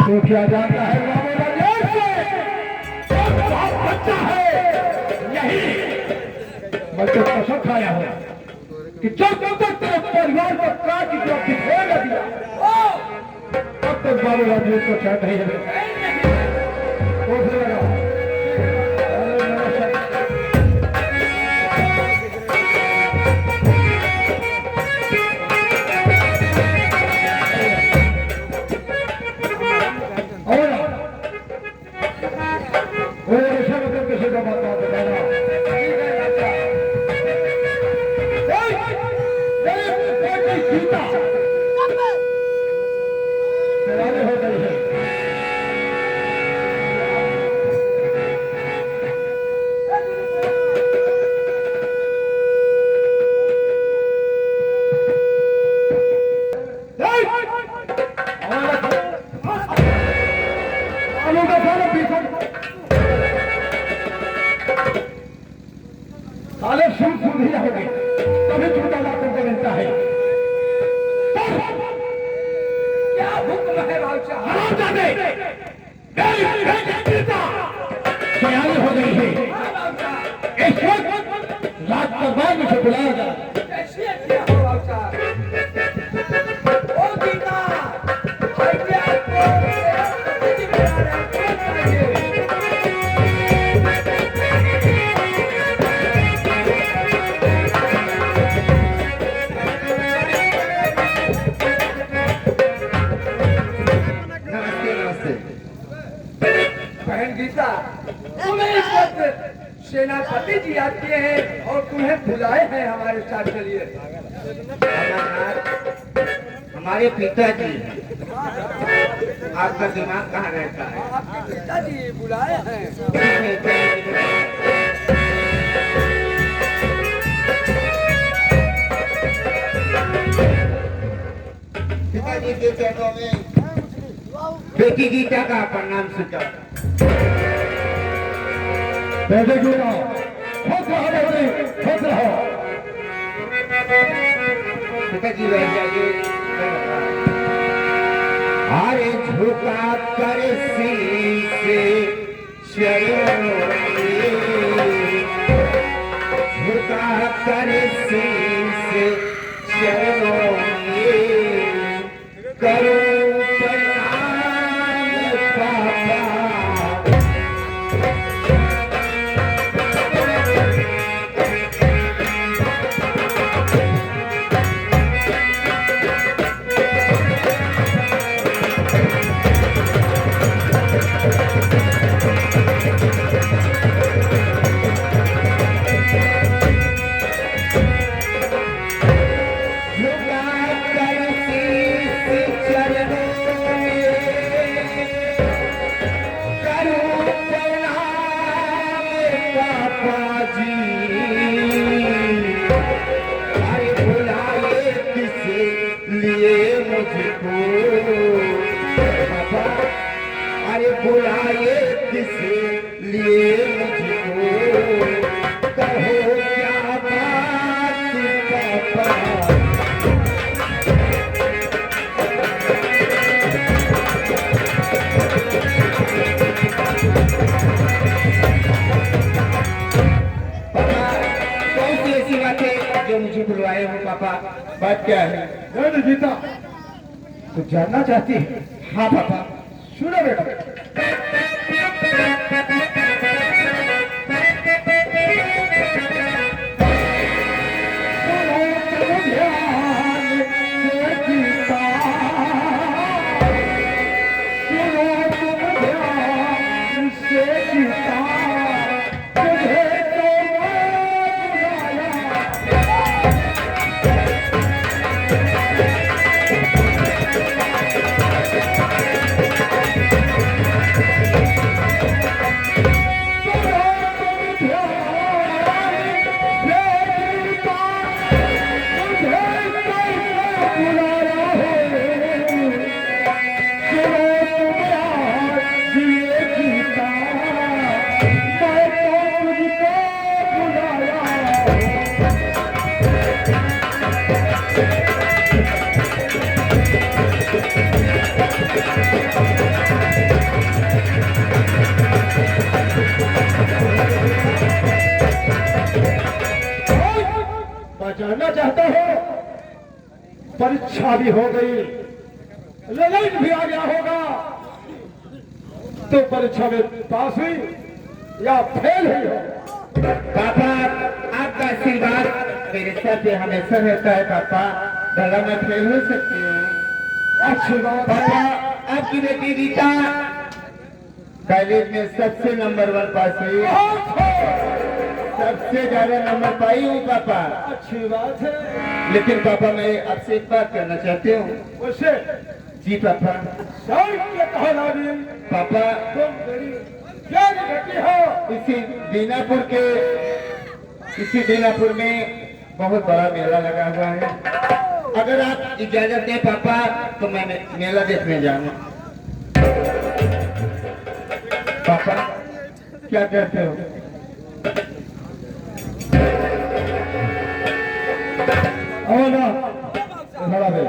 सूफिया जानता है बाबू राजेश से बहुत बच्चा है यही मैं तो कसम खाया हूँ कि जब तक तेरे परिवार को काट जो बिखेर दिया तब तक बाबू राजेश को चैन नहीं है। साले शुभ सुधी होंगे तभी छूटा लाभ तुमको मिलता है। क्या हुक्म है राजा सयानी हो गई है इस वक्त रात का बाद मुझे बुलाया जा सेनापति जी आते हैं और तुम्हें बुलाए हैं हमारे साथ। चलिए हमारे पिताजी आपका दिमाग कहाँ रहता है? आपके पिताजी बुलाए हैं। पिताजी के चरणों में बेटी गीता का प्रणाम स्वीकार। बैठे क्यों ना खुश रहो खुश रहो। पिताजी बैठ जाइए। अरे झुका कर शीश चरणों में, झुका कर शीश चरणों में करो प्रणाम पापा। अरे बुलाए किस लिए मुझको, कहो क्या बात पापा। कौन सी ऐसी बात है जो मुझे बुलवाए हो पापा? बात क्या है? नहीं जीता तो जानना चाहती है? हाँ पापा सुनो बेटा। परीक्षा भी हो गई, रिजल्ट भी आ गया होगा, तो परीक्षा में पास हुई या फेल हुई हो? पापा आपका आशीर्वाद मेरे साथ पे हमेशा रहता है पापा। भला मैं फेल हो सकती हूँ? आशीर्वाद पापा आपकी बेटी रीता कॉलेज में सबसे नंबर 1 पास हुई, सबसे ज्यादा नंबर पाई हूँ पापा। अच्छी बात है। लेकिन पापा मैं आपसे एक बात करना चाहती हूँ। उसे जी पापा। कहो नागिन, पापा तुम मेरी प्यारी बेटी हो। इसी दीनापुर में बहुत बड़ा मेला लगा हुआ है। अगर आप इजाजत दें पापा तो मैं मेला देखने जाऊंगा। पापा क्या कहते हो? आओ ना, खड़ा है।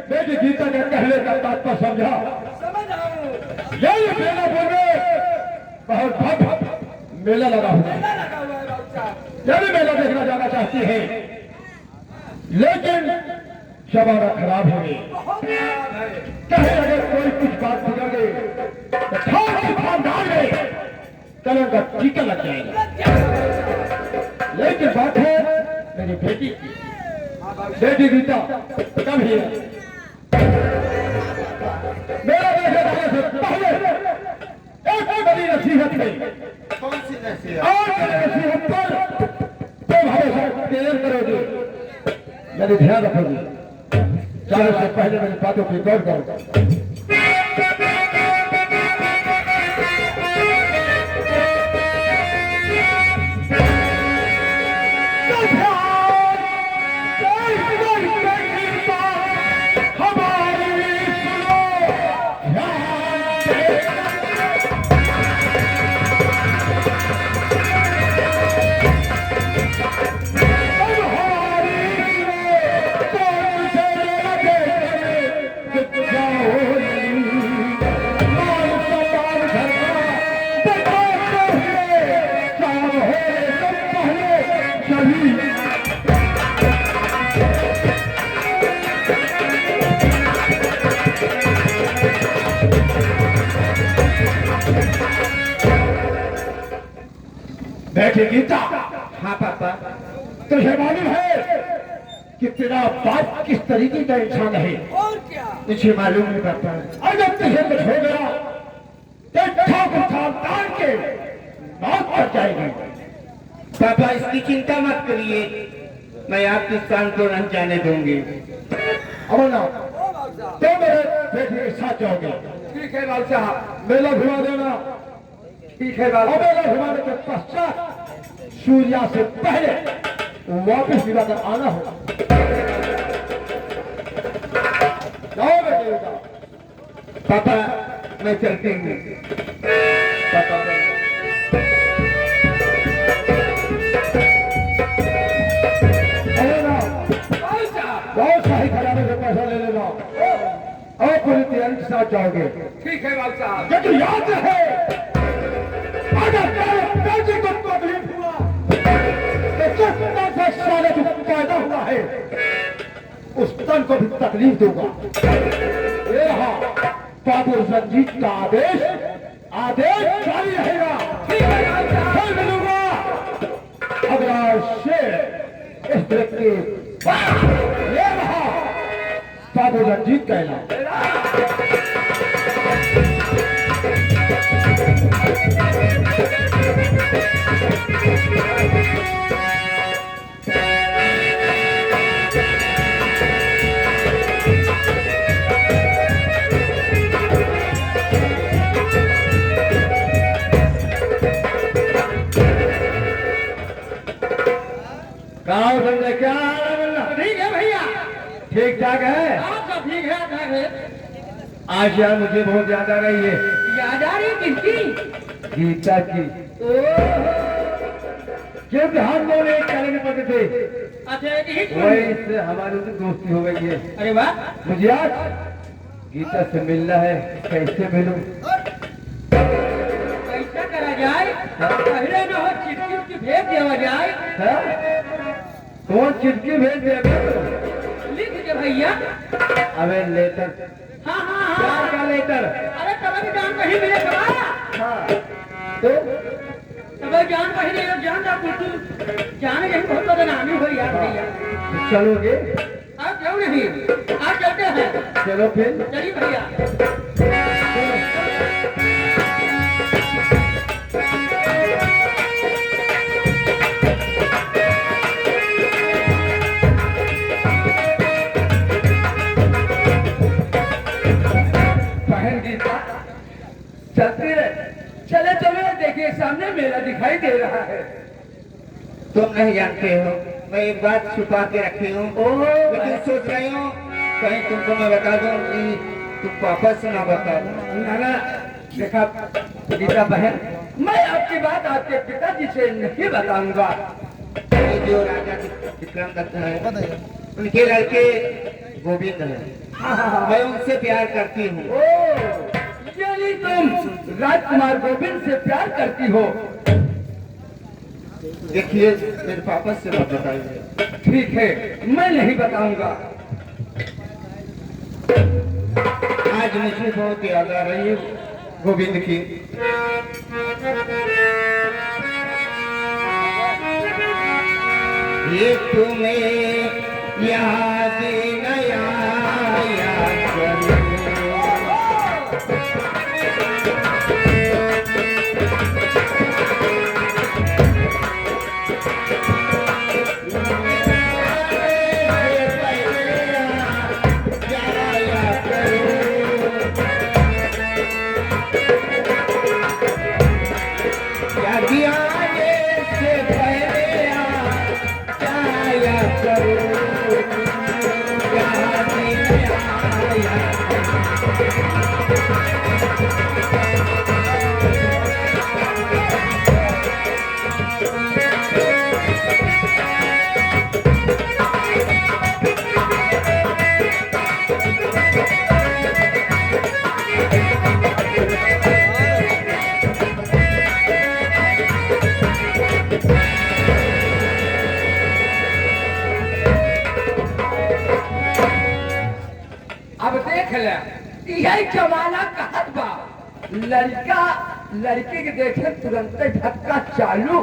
बेटी गीता के कहने का तात्पर्य समझा? यही मेला बोले बहुत भव्य मेला लगा हुआ है। यह भी मेला देखना जाना चाहती है, लेकिन जमाना खराब हो गई। कहीं अगर कोई कुछ बात बिगड़ गई तो खानदान में कलम का टीका लग जाएगा। लेकिन बात है मेरी बेटी की। बेटी गीता कब ही है? मेरा देखने जाने से पहले एक बड़ी नसीहत है। कौन सी नसीहत? और नसीहत पर तुम हमेशा देर करोगे, यदि ध्यान रखोगे। जाने से पहले मेरी बातों की गौर करो। बेटी गीता। हाँ पापा। तुझे मालूम है कि तेरा बाप किस तरीके का इंसान है? और क्या? मुझे मालूम है पापा। अगर तुझे कुछ हो गया तो ठाकुर खानदान के मौत कर जाएगी। पापा इसकी चिंता मत करिए, मैं आपके स्थान को नहीं जाने दूंगी। अमरनाथ, तो मेरे बेटे के साथ जाओगे? ठीक है बादशाह। मेला घुमा देना। ठीक है और बादशाह। मेला घुमाने के पश्चात सूर्या से पहले वापिस दिला कर आना होगा। जाओ बेटे जाओ। पापा मैं चलती हूँ। पापा बहुत शाही खजाने से पैसा ले लेना और पूरी तैयारी के साथ जाओगे। ठीक है बादशाह। लेकिन याद रहे, अगर तेरे बेटे को तकलीफ हुआ तो जिस तन से साले जो पैदा हुआ है उस तन को भी तकलीफ दूंगा। ये रहा बाबू रंजीत का आदेश। आदेश जारी रहेगा। ठीक है बादशाह। फिर मिलूंगा अगला शेर इस तरह के। ये रहा बाबू रंजीत का ऐलान। गाँव समझे क्या ठीक है भैया। ठीक ठाक है? आप सब ठीक है? ठीक है। आज यार मुझे बहुत याद आ रही है याद आ रही किसकी? गीता की। जब हम दोनों एक कॉलेज में पढ़ते थे अच्छा एक ही वही से हमारी तो दोस्ती हो गई है। अरे वाह। मुझे आज गीता से मिलना है, कैसे मिलूं? कैसा करा जाए? पहले न हो चिट्ठी उट्ठी भेज देवा जाए। हाँ? कौन चिट्ठी भेज दे लिख के भैया। अबे लेटर हाँ हाँ प्यार हाँ। का लेटर। अरे कभी जान कहीं मिले करा। हाँ तो कभी जान कहीं नहीं जान जा कुछ जाने कहीं बहुत बदनामी हो यार भैया। चलोगे? आप क्यों नहीं आप चलते हैं। चलो फिर। चलिए भैया। बहन गीता चलती रहे। चले चलो देखिए सामने मेला दिखाई दे रहा है। तुम नहीं जानते हो, मैं एक बात छुपा के रखी हूँ, लेकिन सोच रही हूँ कहीं तुमको मैं बता दूँ कि तुम पापा से ना बता दो। नाना देखा गीता बहन, मैं आपकी बात आपके पिताजी से नहीं बताऊंगा। ये जो राजा विक्रम दत्त है, उनके लड़के गोविंद है, मैं उनसे प्यार करती हूँ। ओ, यानी तुम राजकुमार गोविंद से प्यार करती हो। देखिए मेरे पापा से मत बताइए। ठीक है, मैं नहीं बताऊंगा। आज मुझे बहुत याद आ रही है गोविंद की। ये तुम्हें याद नया याद करूं। अब देख ले, यही जमाना कहत बा, लड़का लड़की के देखे तुरंत धक्का चालू।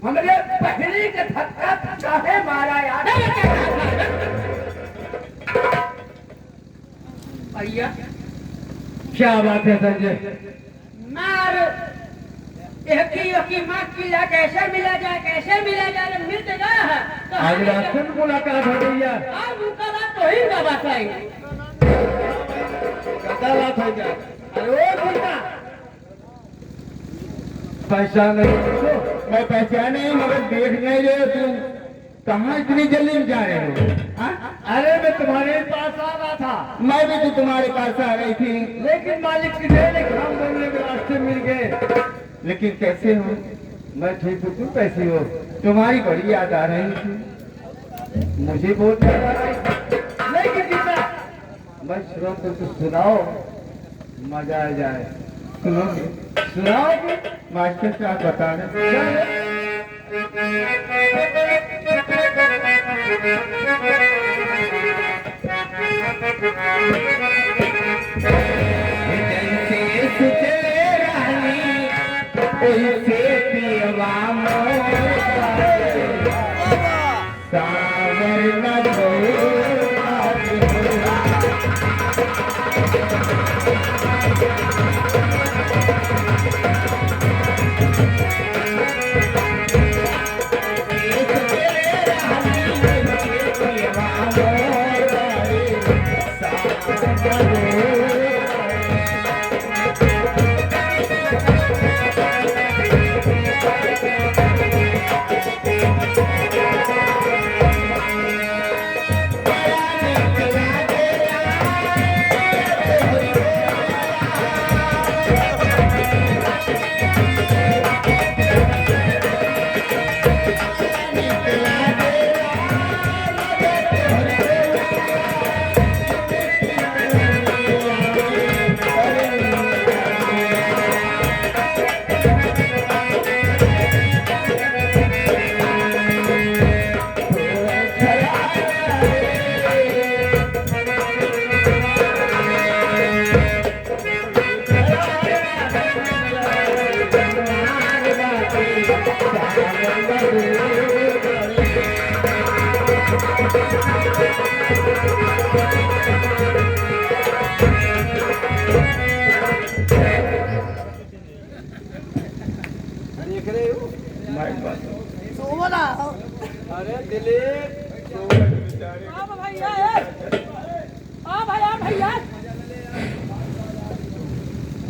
हमरे पहले के धक्का चाहे मारा यार। भैया क्या बात है संजय? मार एक ही माँ किला कैसे मिला जाए मिल तो गया है। तो आज हम- रास्ते में मुलाकात हो गई है। आज उनका बात तो ही ना बताएंगे। क्या बात हो जाए? अरे ओ भैया, पहचान नहीं तुमको? मैं पहचाने मगर देख नहीं रहे तुम कहाँ इतनी जल्दी में जा रहे हो? हाँ? अरे मैं तुम्हारे पास आ रहा था, मैं भी तो तुम्हारे पास आ रही थी, लेकिन मालिक की देर एक हम दोनों के रास्ते मिल गए। लेकिन कैसे हो? मैं ठीक हूँ, तुम कैसी हो? तुम्हारी बड़ी याद आ रही थी। मुझे बहुत याद आ रही। लेकिन गीता, मैं सुनो तो कुछ सुनाओ, मजा आ जाए। सुनोगे? सुनाओ मास्टर साहब बता रहे। जैसे सुचले रानी ओइसे पियवा मोर सावर न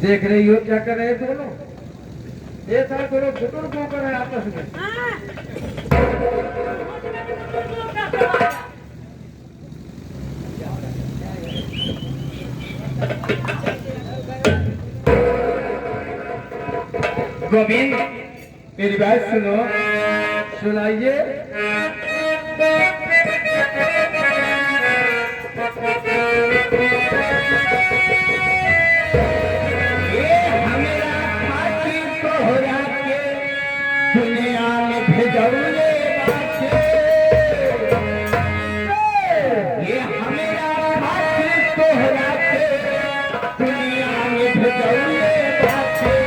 देख रही हो क्या कर रहे हैं दोनों? ये था दोनों घुटन को कर रहे हैं आपस में। गोविंद मेरी बात सुनो, सुनाइए। ये हमेरा पाची तोहरा के दुनिया में भेजौले बाटे। ये हमेरा पाची तोहरा के दुनिया में भेजौले बाटे।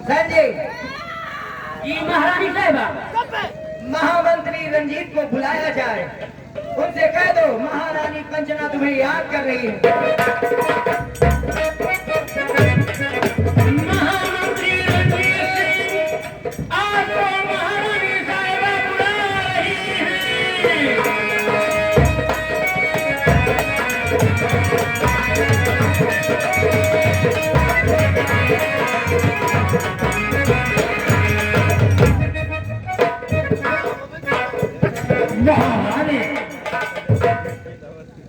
संजय जी महारानी साहिबा, महामंत्री रंजीत को बुलाया जाए। उनसे कह दो महारानी कंचना तुम्हें याद कर रही है। महामंत्री रंजीत सिंह, आपको महारानी साहिबा बुला रही हैं। महारानी,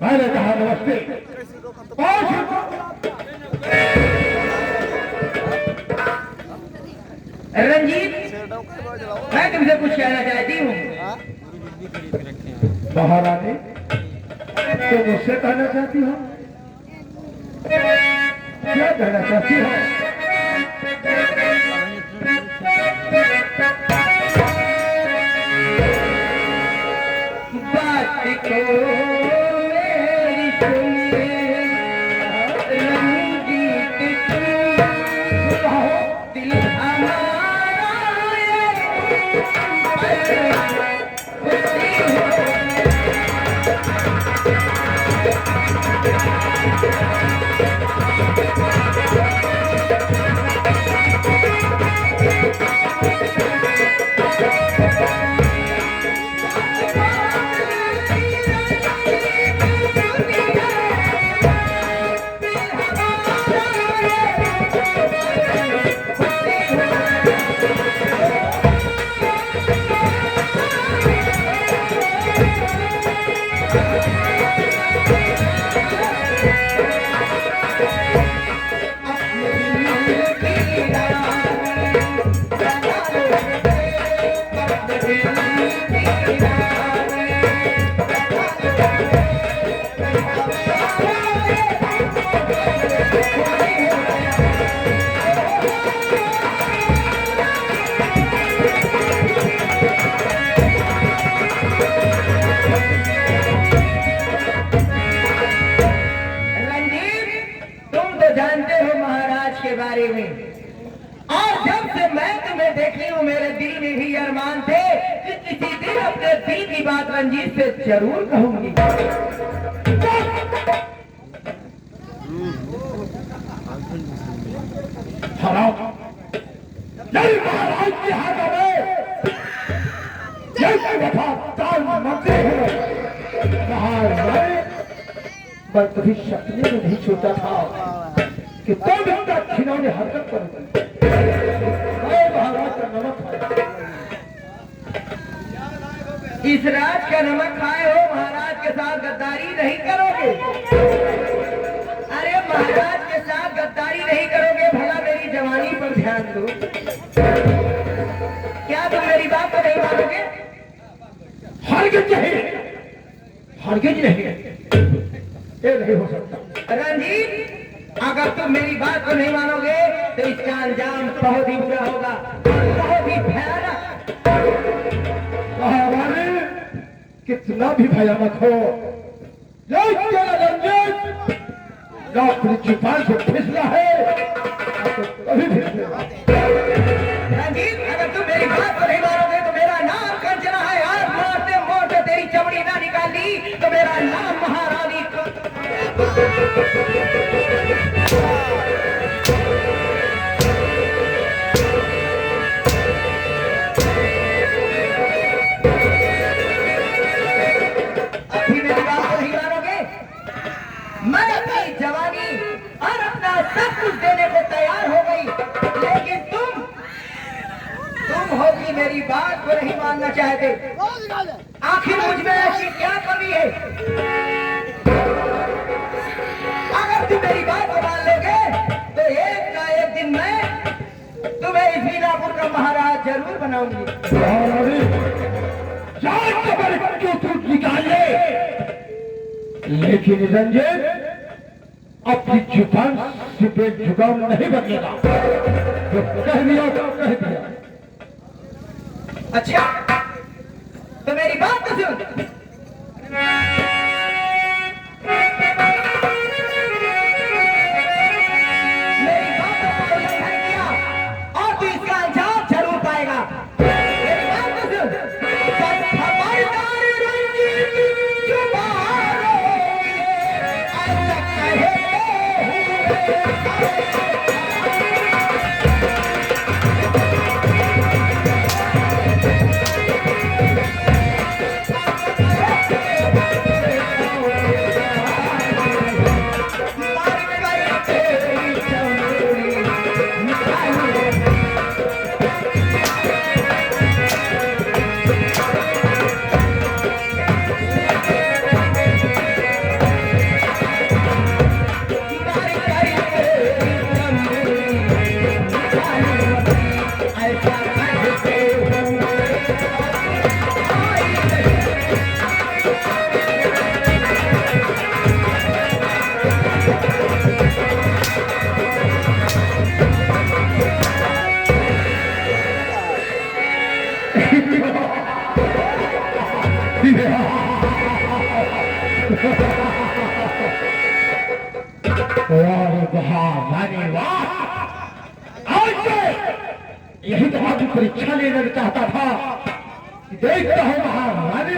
मैंने कहा नमस्ते। रंजीत, मैं तुमसे कुछ कहना चाहती हूँ। महारानी, तुम मुझसे कहना चाहती हो? क्या कहना चाहती हो? बात को मेरी सुनिए रंजीत सुनो, दिल हमारा के बारे में। और जब से मैं तुम्हें देखी हूँ मेरे दिल में भी अरमान थे कि किसी दिन अपने दिल की बात रंजीत से जरूर कहूंगी। महाराज की हाथों में जैसे वफादार मंत्री है, पर कभी सपने में नहीं सोचा था कि तुम इतना खिलौने हरकत करोगे। मैं महाराज का नमक खाया। इस राज का नमक खाए हो, महाराज के साथ गद्दारी नहीं करोगे। अरे महाराज के साथ गद्दारी नहीं करोगे, भला मेरी जवानी पर ध्यान दो। क्या तुम मेरी बात को नहीं मानोगे? हरगिज नहीं, हरगिज नहीं, ये नहीं हो सकता। रंजीत, अगर तुम मेरी बात को नहीं मानोगे तो इसका अंजाम बहुत ही बुरा होगा, बहुत ही भयानक। महारानी कितना भी भयानक हो, रंजीत ना अपनी जुबान से फिसला है तो कभी फिसलेगा। रंजीत, अगर तुम मेरी बात को नहीं मानोगे तो मेरा नाम कंचना है। आज मारते मोड़ते तेरी चमड़ी ना निकाली तो मेरा नाम महारानी अभी मेरी बात को नहीं मानोगे। मैं अपनी जवानी और अपना सब कुछ देने को तैयार हो गई, लेकिन तुम होगी मेरी बात को नहीं मानना चाहते। आखिर मुझ में ऐसी क्या कमी है? अगर तुम मेरी बात को मान लोगे तो एक ना एक दिन मैं तुम्हें इस मीनापुर का महाराज जरूर बनाऊंगी। महारानी जान तो मेरे क्यों टूट निकाले, लेकिन रंजीत अपनी जुबान से बेजुबान नहीं बनेगा। जो कह दिया तो कह दिया। अच्छा, तो मेरी बात तो सुन। मेरी बातों को उल्लंघन किया और तू इसका अंजाम जरूर पाएगा। मेरी बात तो सुन। बस खबरदार रंजीत, जुबानों ये अलग कहे यही तो आपकी परीक्षा लेना चाहता था कि देखता हूं महारानी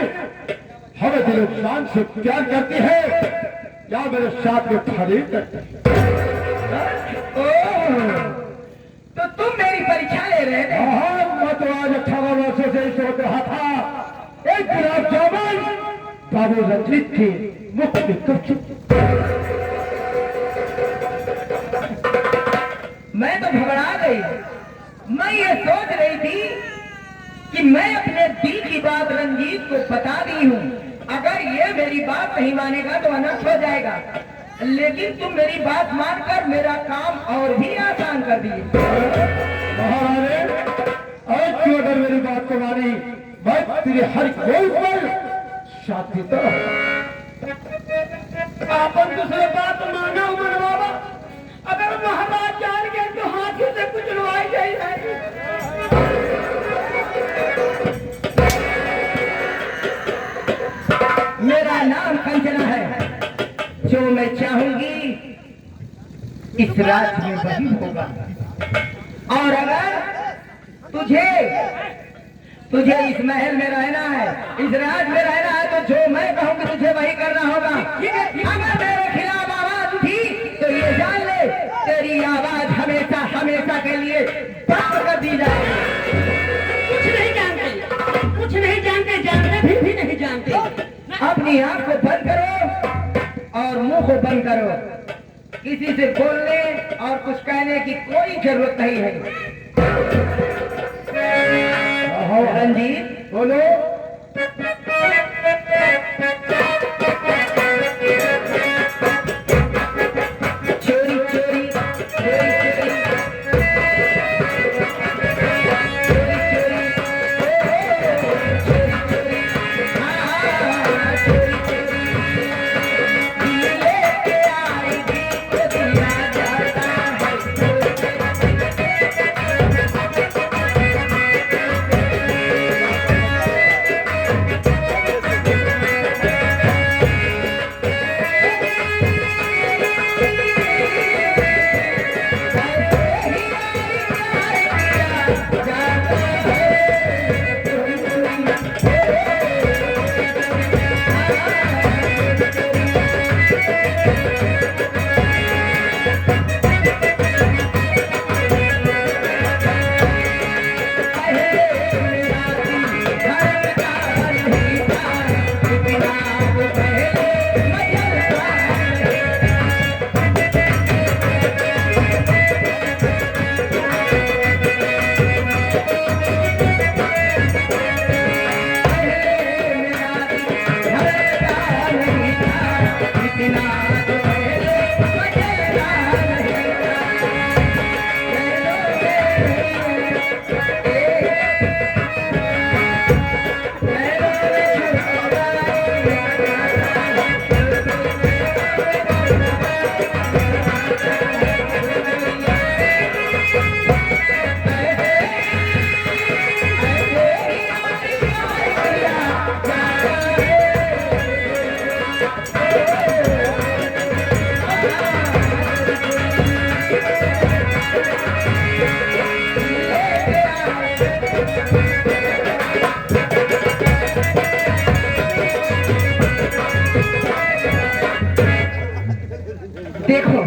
हमें दिल जान से प्यार करती है या मेरे साथ में फरीद करती है। तो तुम मेरी परीक्षा ले रहे थे? मैं तो आज 18 वर्षों से सोच रहा था एक गुलाब जामुन बाबू रंजीत के मुख में कब मैं तो घबरा गई। मैं ये सोच रही थी कि मैं अपने दिल की बात रंजीत को बता दी हूँ, अगर ये मेरी बात नहीं मानेगा तो अनर्थ हो जाएगा। लेकिन तुम मेरी बात मानकर मेरा काम और भी आसान कर दिए। महारानी आज क्यों अगर मेरी बात को मानी मैं तेरे हर कोई पर शादी तो आपन दूसरे बात मानो मन बाबा, अगर महाराज जान गए तो हाथी से कुछ लुआई जाएगी। मेरा नाम कंचना है, जो मैं चाहूंगी इस राज में वही होगा। और अगर तुझे इस महल में रहना है, इस राज में रहना है, तो जो मैं कहूंगी तुझे वही करना होगा। अगर मेरे खिलाफ आवाज उठी तो ये जान ले, तेरी आवाज हमेशा हमेशा के लिए बंद कर दी जाएगी। कुछ नहीं जानते, जानते भी नहीं जानते। अपनी आंख को बंद करो और और मुंह को बंद करो। किसी से बोलने और कुछ कहने की कोई जरूरत नहीं है। रंजीत बोलो। चोरी चोरी चोरी देखो,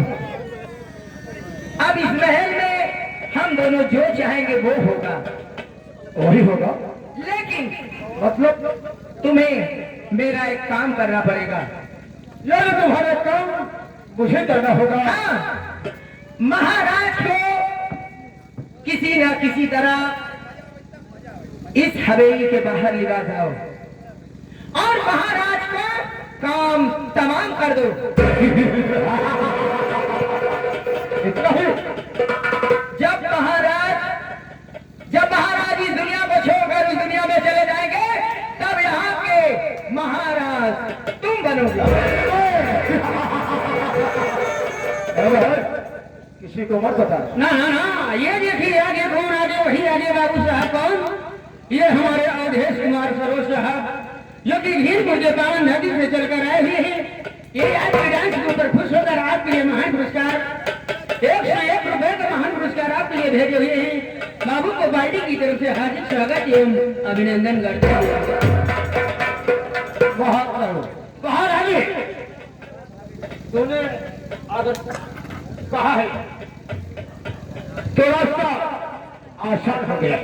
अब इस महल में हम दोनों जो चाहेंगे वो होगा। वही होगा। लेकिन मतलब तुम्हें मेरा एक काम करना पड़ेगा। यार तुम्हारा काम मुझे करना होगा। हाँ, महाराज को किसी न किसी तरह इस हवेली के बाहर लिवा जाओ और महाराज को काम तमाम कर दो। इतना ही? जब महाराज इस दुनिया को छोड़कर उस दुनिया में चले जाएंगे तब यहाँ के महाराज तुम बनोगे। किसी को मत बता। ना ना ना, ये देखिए आगे कौन आगे, वही आगे बाबू साहब कौन? ये हमारे अवधेश कुमार सरोज साहब जो कि हीरपुर के पावन नदी से चलकर आए हुए हैं। ये आज के डांस के ऊपर खुश होकर आपके लिए महान पुरस्कार 101 रुपए का महान पुरस्कार आपके लिए भेजे हुए हैं। बाबू को पार्टी की तरफ से हार्दिक स्वागत एवं अभिनंदन करते हैं। बहुत आगे तूने अगर कहा है तो रास्ता आसान हो गया।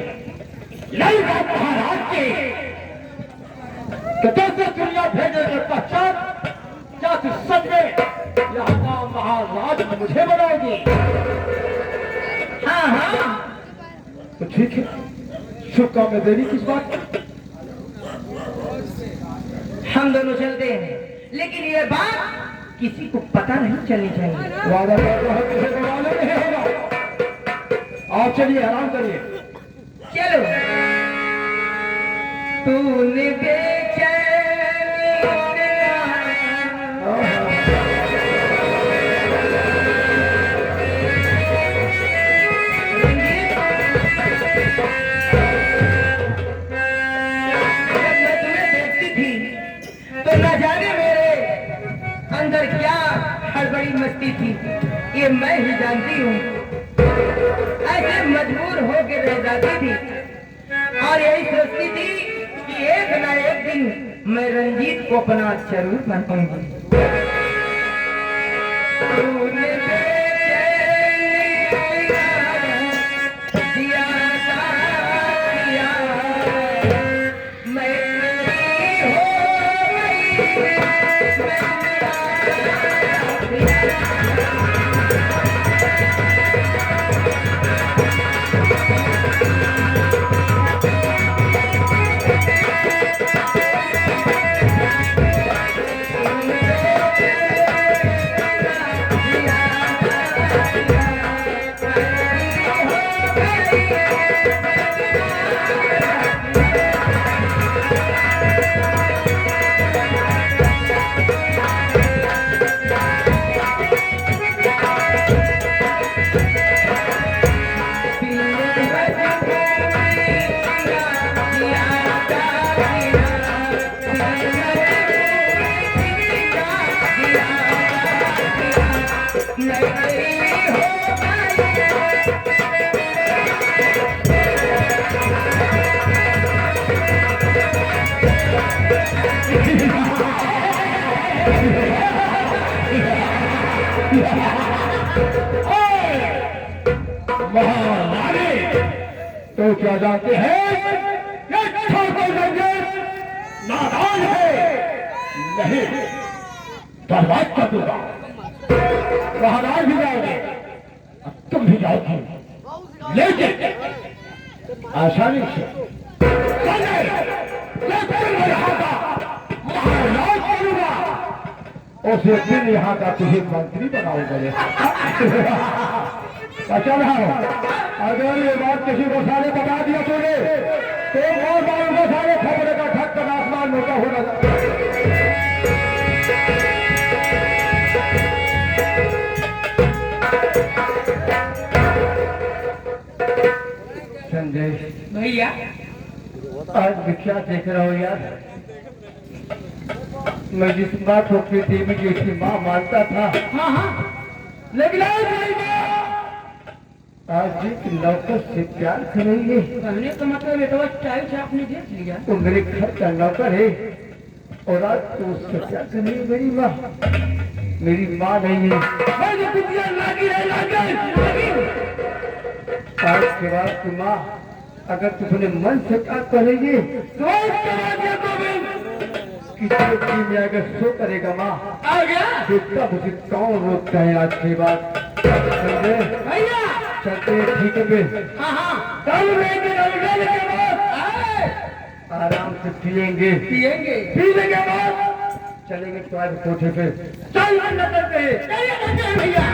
यही बात महाराज के दुनिया भेजने के पश्चात क्या तू सच में यहाँ का महाराज मुझे बनाओगी? हाँ हाँ, तो ठीक है, शुभ काम में देरी किस बात? हम दोनों चलते हैं, लेकिन ये बात किसी को पता नहीं चलनी चाहिए। वादा करता है किसी को मालूम नहीं होगा। आप चलिए, आराम करिए। चलो। तूने बेचैनी तो न जाने मेरे अंदर क्या हड़बड़ी मस्ती थी, ये मैं ही जानती हूँ। ऐसे मजबूर होकर रह जाती थी और यही सोचती थी कि एक न एक दिन मैं रंजीत को अपना जरूर बनाऊंगी। तूने दिया दिया मैं हो गई, मैं नहीं हो महारानी तो क्या जानते हैं ये ठाकुर रंजीत नादान है नहीं बर्बाद कर दूंगा महाराज भी जाओगे अब तुम भी जाओगे लेकिन आसानी से महाराज करूंगा उसे दिन यहाँ का तुझे मंत्री बनाओगे अच्छा रहा अगर ये बात किसी को सारे बता दिया तूने तो और बालों को सारे खबरें का ढक्कन आसमान में का होना संजय भैया आज भी क्या देख रहा हूँ यार मैं जिस बात को पृथ्वी में जिसकी माँ मानता था हाँ हाँ लेकिन आज एक नौकर से प्यार करेंगे कहने का मतलब है तो स्टाइल से आपने देख लिया वो मेरे घर का नौकर है और आज तो उससे प्यार करेंगे मेरी माँ नहीं है आज के बाद की माँ अगर तुमने मन से क्या करेंगे कि में अगर सो करेगा माँ आ गया देखता मुझे कौन रोकता है आज के बाद भैया चलते ठीक है हाँ हाँ कल के बाद आराम से पिएंगे पीने के बाद चलेंगे तुम्हारे कोठे पे चल अंदर करते हैं भैया